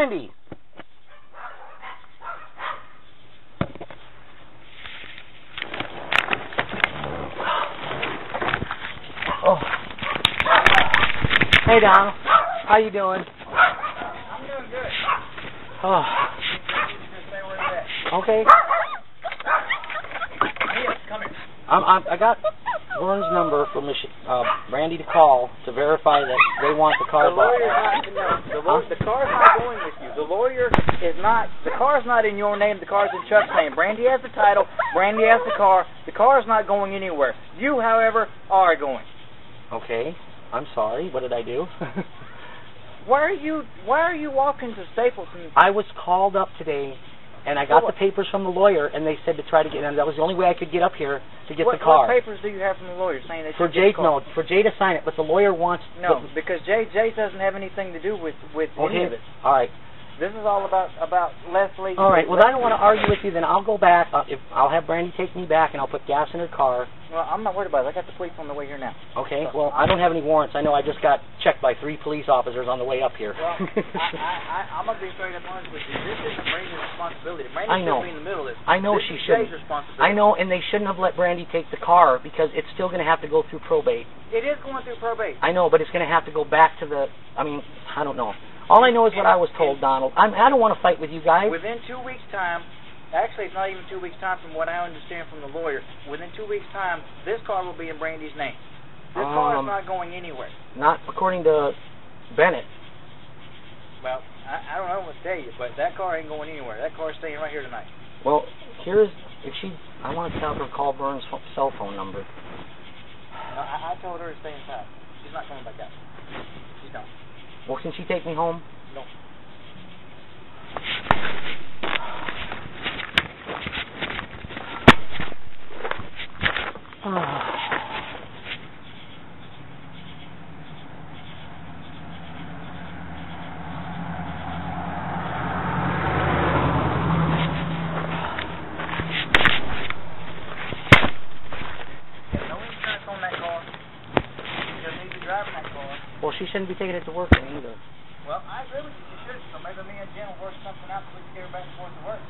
Brandy. Oh. Hey, Donald. How you doing? I'm doing good. Oh. Stay where you're at. Okay. Yes, come here. I got Vern's number for Brandy to call to verify that they want the car bought. The car's not going with you. The lawyer is not. The car's not in your name. The car's in Chuck's name. Brandy has the title. Brandy has the car. The car's not going anywhere. You, however, are going. Okay. I'm sorry. What did I do? Why are you walking to Stapleton? I was called up today, and I got the papers from the lawyer, and they said to try to get. And that was the only way I could get up here to get the car. What papers do you have from the lawyer saying that for Jay? No, for Jay to sign it, but the lawyer wants. No, because Jay doesn't have anything to do with any of it. All right. This is all about Leslie. All right. Well, I don't want to argue with you. Then I'll go back. I'll have Brandy take me back, and I'll put gas in her car. Well, I'm not worried about it. I got the police on the way here now. Okay. Well, I don't have any warrants. I know I just got checked by 3 police officers on the way up here. Well, I'm going to be straight up honest with you. This isn't Brandy's responsibility. Brandy's I know. in the middle of this. I know this she is shouldn't. Jay's responsibility. I know, and they shouldn't have let Brandy take the car because it's still going to have to go through probate. It is going through probate. I know, but it's going to have to go back to the. I mean, I don't know. All I know is what I was told, Donald. I don't want to fight with you guys. Within 2 weeks' time, actually it's not even 2 weeks' time from what I understand from the lawyer, within 2 weeks' time, this car will be in Brandy's name. This car is not going anywhere. Not according to Bennett. Well, I don't know what to tell you, but that car ain't going anywhere. That car's staying right here tonight. Well, I want to tell her to call Vern's cell phone number. No, I told her to stay inside. She's not coming back out. She's done. Well, can she take me home? No. Well, she shouldn't be taking it to work then either. Well, I agree with you. You should. So maybe me and Jen will work something out so we can get her back and forth to work.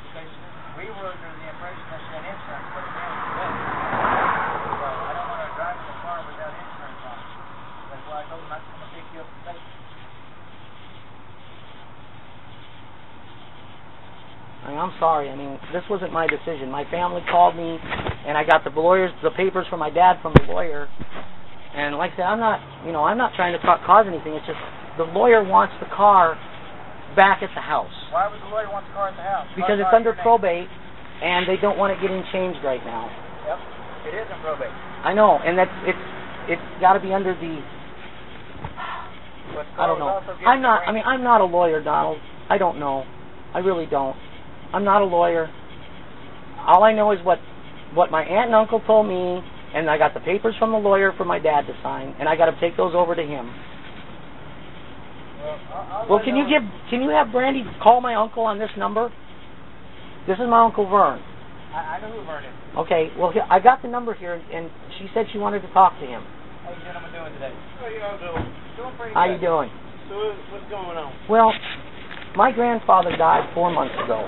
Because we were under the impression that she had insurance, but apparently she doesn't. So I don't want her driving the car without insurance on it. That's why I told her not to come and pick you up from station. I'm sorry. I mean, this wasn't my decision. My family called me, and I got the papers from my dad from the lawyer. And like I said, I'm not trying to cause anything. It's just the lawyer wants the car back at the house. Why would the lawyer want the car at the house? Because it's under probate, and they don't want it getting changed right now. Yep, it is in probate. I know, and it's got to be under the. I don't know. I'm not a lawyer, Donald. I don't know. I really don't. I'm not a lawyer. All I know is what my aunt and uncle told me. And I got the papers from the lawyer for my dad to sign, and I got to take those over to him. Well, can you have Brandy call my uncle on this number? This is my Uncle Vern. I know who Vern is. Okay, well, I got the number here, and she said she wanted to talk to him. How you gentlemen doing today? How y'all doing? Doing pretty good. How you doing? So what's going on? Well, my grandfather died 4 months ago,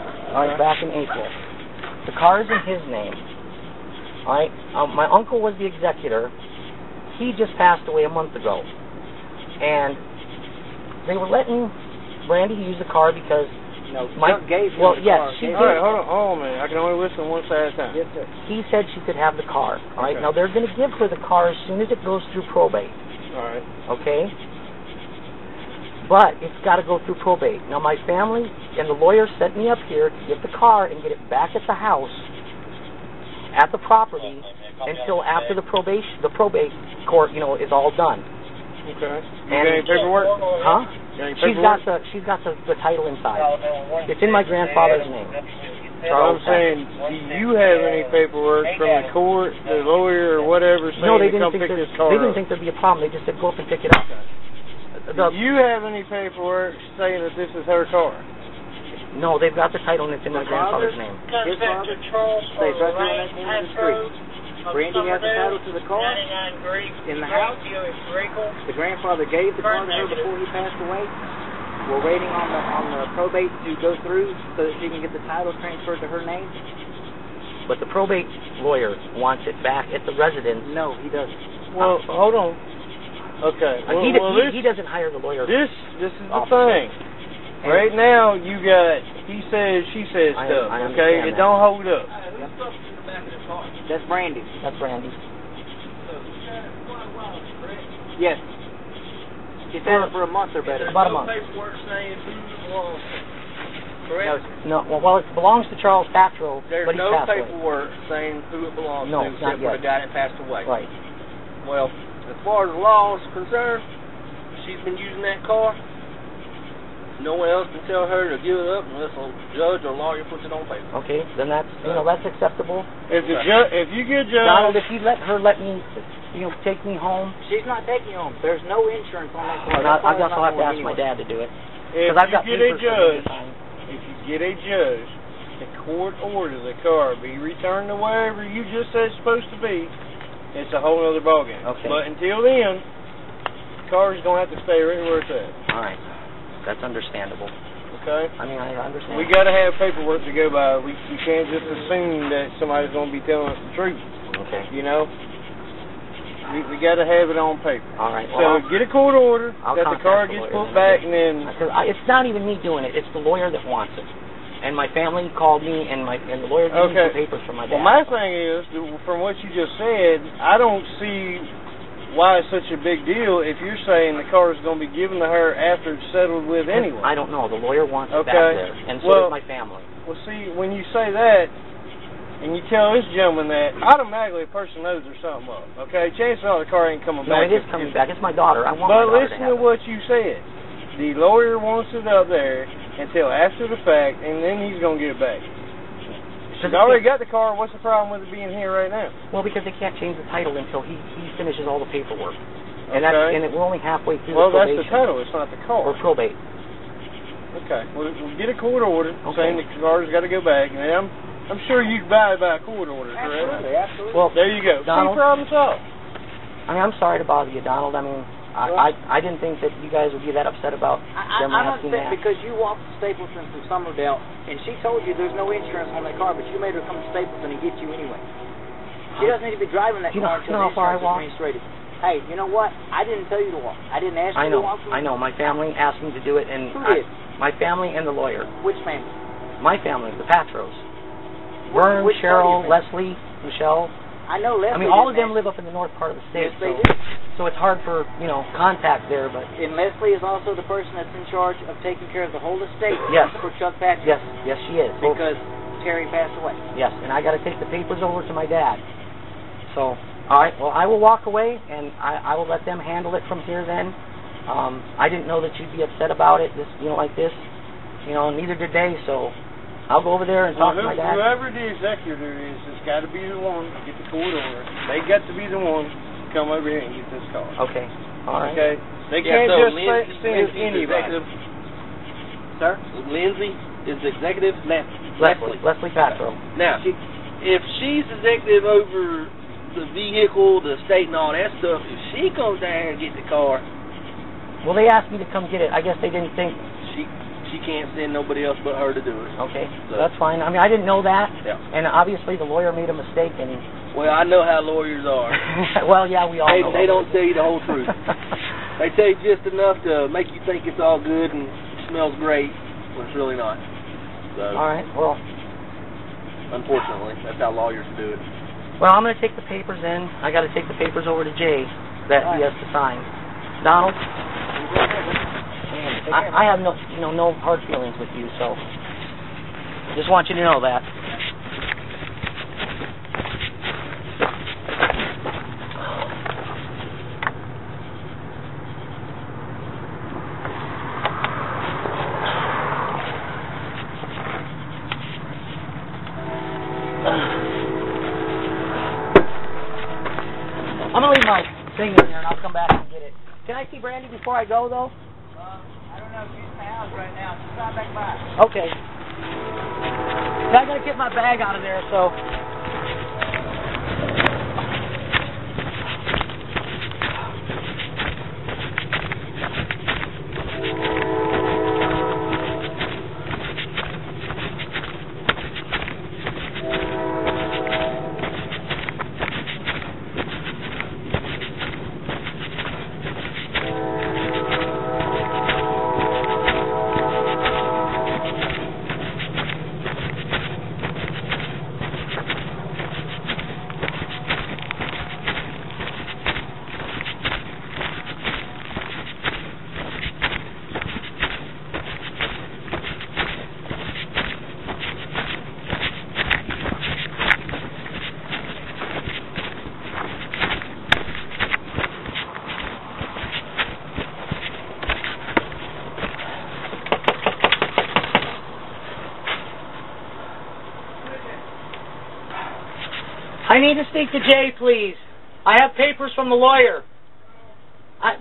back in April. The car is in his name. All right. My uncle was the executor. He just passed away a month ago, and they were letting Brandy use the car because Chuck gave him the car. She did. All right, hold on a minute. I can only listen one side at a time. Yes, sir. He said she could have the car. All right. Okay. Now they're going to give her the car as soon as it goes through probate. All right. Okay. But it's got to go through probate. Now my family and the lawyer sent me up here to get the car and get it back at the house, at the property, until after the probate court, is all done. Okay. You got any paperwork? Huh? She's got the title inside. It's in my grandfather's name. So I'm saying, do you have any paperwork from the court, the lawyer, or whatever, saying No, they to didn't come think pick this car they didn't up? think there'd be a problem. They just said go up and pick it up. Do you have any paperwork saying that this is her car? No, they've got the title and it's in my grandfather's name. His father stays right there in that corner of the street. Brandy has the title to the car in the house. The grandfather gave the car to her before he passed away. We're waiting on the probate to go through so that she can get the title transferred to her name. But the probate lawyer wants it back at the residence. No, he doesn't. Well, hold on. Okay. He doesn't hire the lawyer. This is the thing. Right now, you got he says, she says stuff. I okay, it don't hold up. That's Brandy. That's Brandy. Yes. She's had it for a month or better. About a month. Paperwork saying who belongs to it, correct? No. Well, it belongs to Charles Patro, There's but he no passed away. paperwork saying who it belongs No, to not except for yet. the guy that passed away. Right. Well, as far as the law is concerned, she's been using that car. No one else can tell her to give it up unless a judge or lawyer puts it on paper. Okay, then that's that's acceptable. If you get a judge, Donald, if you let me, take me home. She's not taking you home. There's no insurance on that car. I guess I'll have to ask my dad to do it. if Because I've got you get a papers for judge, him to sign. if you get a judge, the court order the car be returned to wherever you just said it's supposed to be, it's a whole other ballgame. Okay. But until then, the car's gonna have to stay right where it's at. All right, that's understandable. Okay. I mean, I understand. We got to have paperwork to go by. We can't just assume that somebody's going to be telling us the truth. Okay. You know? We got to have it on paper. All right. So Well, get a court order I'll that the contact car the gets lawyer put then. back, and then Because it's not even me doing it. It's the lawyer that wants it. And my family called me, and the lawyer gave me some papers from my dad. Well, my thing is, from what you just said, I don't see why it's such a big deal if you're saying the car is going to be given to her after it's settled with anyway. I don't know. The lawyer wants it back Okay. there, and so Well- does my family. Well, see, when you say that, and you tell this gentleman that, automatically a person knows there's something up. Okay, chances are the car ain't coming No, back. it is coming back. It's my daughter. I want my But daughter listen to to have it. what you said. The lawyer wants it up there until after the fact, and then he's going to get it back. She's already got the car. What's the problem with it being here right now? Well, because they can't change the title until he finishes all the paperwork. And Okay. we're only halfway through Well, the that's probation. the title. It's not the Or car. probate. Okay. Well, we'll get a court order Okay. saying the car's got to go back, and I'm sure you can buy it by a court order, correct? Absolutely. Well, There you go. Donald, See, problem solved. I mean, I'm sorry to bother you, Donald. I mean, I didn't think that you guys would be that upset about them I'm asking upset that. because you walked to Stapleton from Summerdale, and she told you there's no insurance on that car, but you made her come to Stapleton and get you anyway. She doesn't need to be driving that You car know until how the far I insurance is walked? reinstated. Hey, you know what? I didn't tell you to walk. I didn't ask you to walk. I know. My family asked me to do it, and Who did? my family and the lawyer. Which family? My family, the Patros. Vern, Which part of Cheryl, your Leslie, Michelle. I know Leslie. I mean, all of didn't them live up in the north part of the state. Yes, they so, do. so it's hard for, contact there, but And Leslie is also the person that's in charge of taking care of the whole estate Yes. for Chuck Patrick. yes, she is. Well, Because Terry passed away. yes, and I got to take the papers over to my dad. So, all right, well, I will walk away, and I will let them handle it from here then. I didn't know that you'd be upset about it, like this. Neither did they, so I'll go over there and talk to my dad. Whoever the executor is, it's got to be the one to get the court order. They got to be the one to come over here and get this car. Okay, all right. Okay? They Yeah, can't so just Lindsay's send the anybody. executive. Sir? Lindsay is the executive. Leslie Patro. Now, if she's executive over the vehicle, the state, and all that stuff, if she comes down here and gets the car, Well, they asked me to come get it. I guess they didn't think. she can't send nobody else but her to do it. Okay, So- that's fine. I mean, I didn't know that, Yeah. and obviously the lawyer made a mistake, and Well, I know how lawyers are. well, yeah, we all know. They don't tell you the whole truth. They tell you just enough to make you think it's all good and smells great, when it's really not. So, All right. Well, unfortunately, that's how lawyers do it. I'm going to take the papers in. I got to take the papers over to Jay that he has to sign. Donald, I have no hard feelings with you, so just want you to know that. I'm going to leave my thing in there, and I'll come back and get it. Can I see Brandy before I go, though? I don't know. She's in the house right now. She's not back by. Okay. I got to get my bag out of there, so... need to speak to Jay, please. I have papers from the lawyer.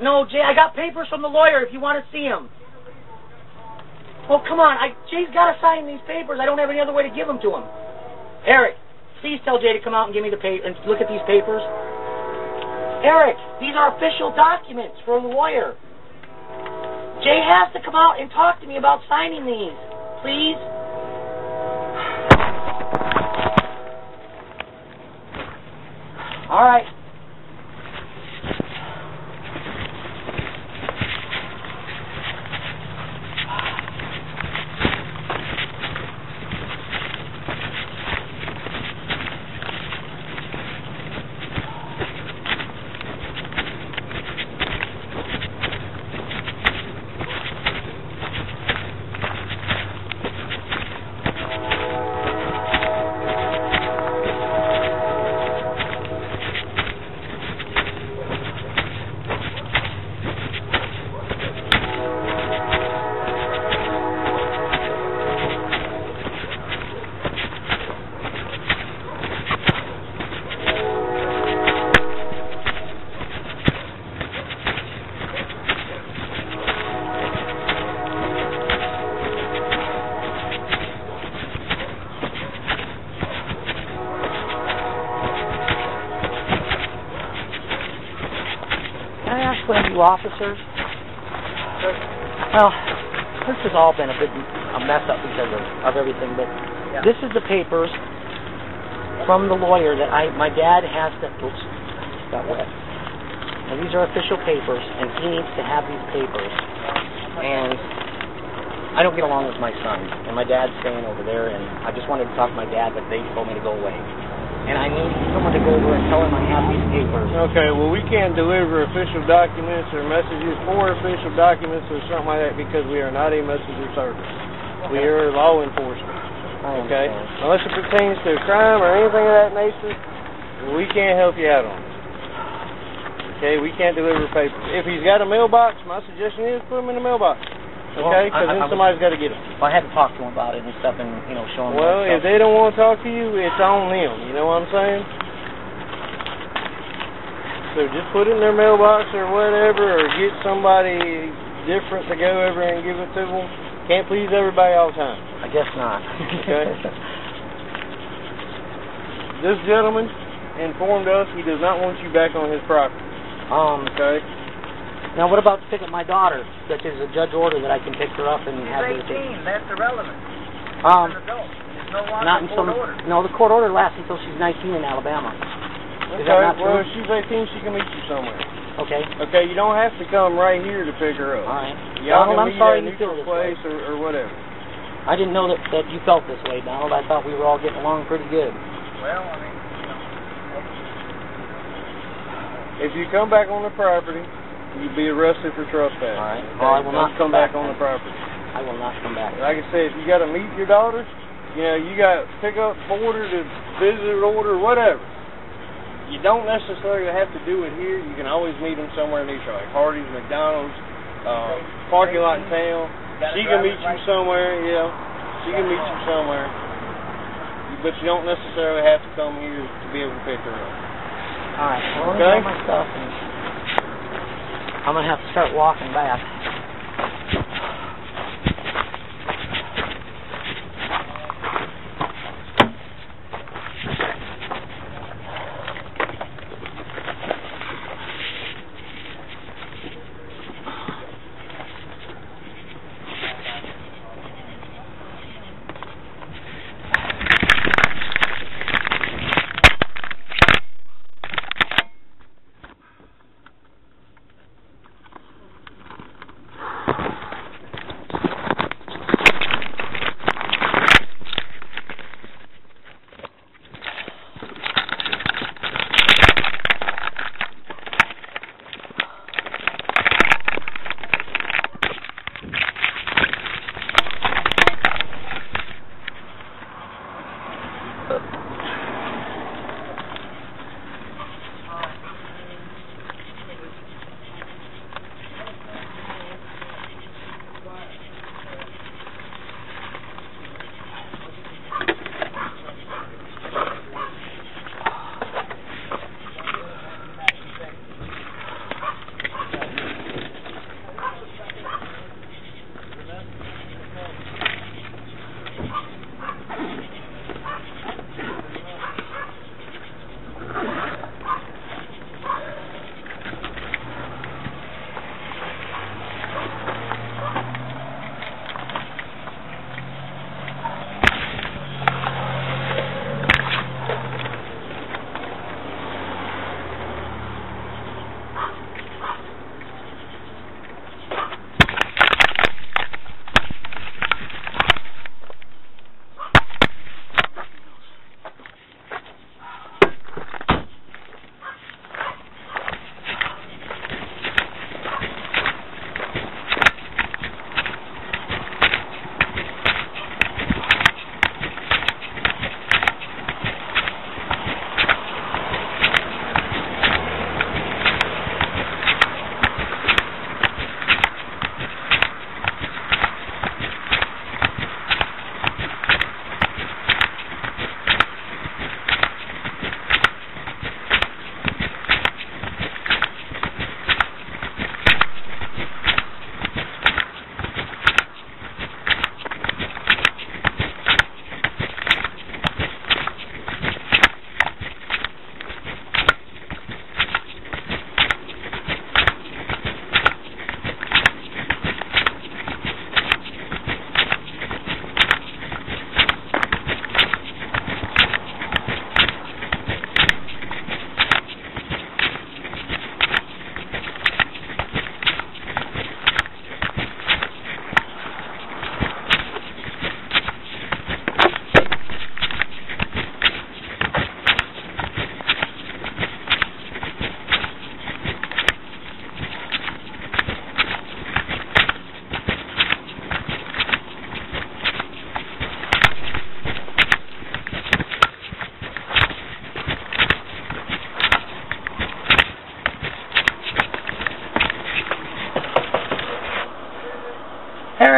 No, Jay, I got papers from the lawyer if you want to see him. Well, come on. Jay's got to sign these papers. I don't have any other way to give them to him. Eric, please tell Jay to come out and give me the paper and look at these papers. Eric, these are official documents from the lawyer. Jay has to come out and talk to me about signing these. Please. All right. Officers. Well, this has all been a mess up because of everything, but this is the papers from the lawyer that my dad has to. Oops, got wet. And these are official papers, and he needs to have these papers. And I don't get along with my son, and my dad's staying over there, and I just wanted to talk to my dad, but they told me to go away. And I need someone to go over and tell him I have these papers. Okay, well, we can't deliver official documents or messages for official documents or something like that because we are not a messenger service. We are law enforcement. Okay? Unless it pertains to a crime or anything of that nature, we can't help you out on it. Okay? We can't deliver papers. If he's got a mailbox, my suggestion is put him in the mailbox. Okay, because then somebody's got to get them. Well, I had to talk to him about it and stuff and, show him. Well, if they don't want to talk to you, it's on them. You know what I'm saying? So just put it in their mailbox or whatever, or get somebody different to go over and give it to them. Can't please everybody all the time. I guess not. Okay? This gentleman informed us he does not want you back on his property. Okay? Now, what about to pick up my daughter? Such as a judge order that I can pick her up and have her. She's 18. That's irrelevant. She's an adult. There's no longer not a court order. No, the court order lasts until she's 19 in Alabama. Okay, well, if she's 18, she can meet you somewhere. Okay. Okay, you don't have to come right here to pick her up. All right. Y'all can I'm sorry meet you at a neutral place or whatever. I didn't know that you felt this way, Donald. I thought we were all getting along pretty good. Well, I mean, if you come back on the property, you'll be arrested for trespassing. All right. Okay? Well, I will not come back on the property. I will not come back. Like I said, if you got to meet your daughter, you got pick up order to visit order, whatever. You don't necessarily have to do it here. You can always meet them somewhere neutral, like Hardee's, McDonald's, parking lot in town. She can meet you somewhere, She can meet you somewhere. But you don't necessarily have to come here to be able to pick her up. All right. Well, let me get my stuff. And I'm going to have to start walking back.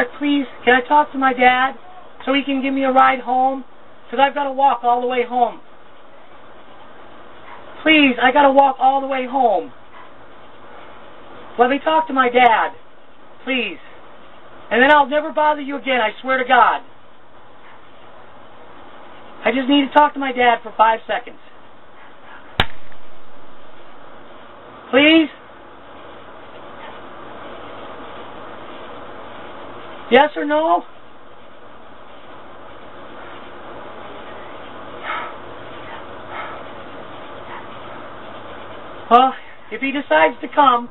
Alright, please, can I talk to my dad so he can give me a ride home? Because I've got to walk all the way home. Please, I got to walk all the way home. Let me talk to my dad. Please. And then I'll never bother you again, I swear to God. I just need to talk to my dad for 5 seconds. Please? Yes or no? Well, if he decides to come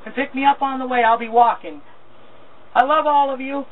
and pick me up on the way, I'll be walking. I love all of you.